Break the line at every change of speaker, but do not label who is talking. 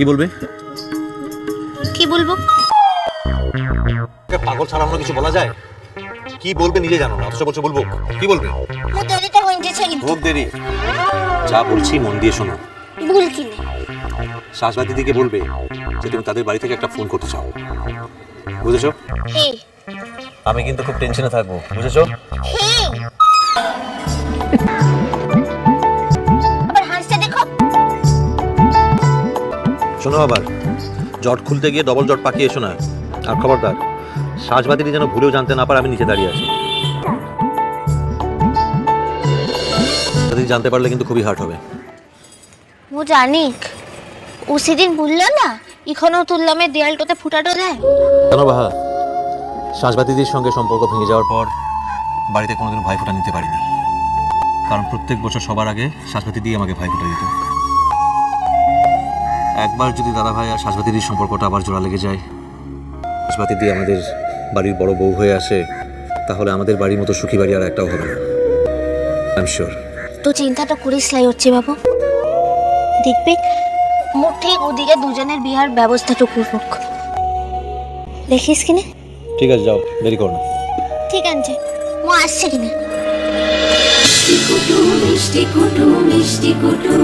কি বলবে?
কি বলবো?
পাগল ছাড়া আমরা কিছু বলা যায়? কি বলবে নিজে জানো না, অথচ বলছো বলবো। কি বলবে?
মো দেরিটা হইছে কিন্তু।
খুব দেরি। যা বলছি মন দিয়ে শোনো।
ভুল কি না?
শাশবাতি দিকে বলবে যে তুমি তাদের বাড়ি থেকে একটা ফোন করতে চাও, বুঝেছো?
হ্যাঁ।
আমি কিন্তু খুব টেনশনে থাকবো, বুঝেছো?
হ্যাঁ। আবার হাসতে দেখো।
শোনো আবার, জট খুলতে গিয়ে ডবল জট পাকিয়ে এসো না। আর খবরদার, শাশবাতিটি যেন ভুলেও জানতে না পারে আমি নিচে দাঁড়িয়ে আছি। যদি জানতে পারলে কিন্তু খুবই হার্ট হবে।
মো জানিক ও সেদিন বললো না এখনও তুললামে দেয়ালটাতে ফুটাটো দেয়।
কেন বাহা, শাশবাতিদির সঙ্গে সম্পর্ক ভেঙে যাওয়ার পর বাড়িতে কোনোদিন ভাই ফোঁটা নিতে পারিনি, কারণ প্রত্যেক বছর সবার আগে শাশবাতি দিয়ে আমাকে ভাই ফোঁটা দিত। একবার যদি দাদা ভাই আর শাশবাতিদির সম্পর্কটা আবার জোড়া লেগে যায়, শাশবাতি দিয়ে আমাদের বাড়ির বড় বউ হয়ে আসে, তাহলে আমাদের বাড়ির মতো সুখী বাড়ি আর একটাও হবে না। I am sure.
তো চিন্তাটা করিস লাই হচ্ছে বাবু, দেখবি মোট ঠিক ওদিকে দুজনের বিয়ার ব্যবস্থাটা করব। দেখিস কিনে?
ঠিক আছে, যাও, দেরি করো না।
ঠিক আছে, মো আসছে কিনা।
মিষ্টি কুটু মিষ্টি কুটু মিষ্টি কুটু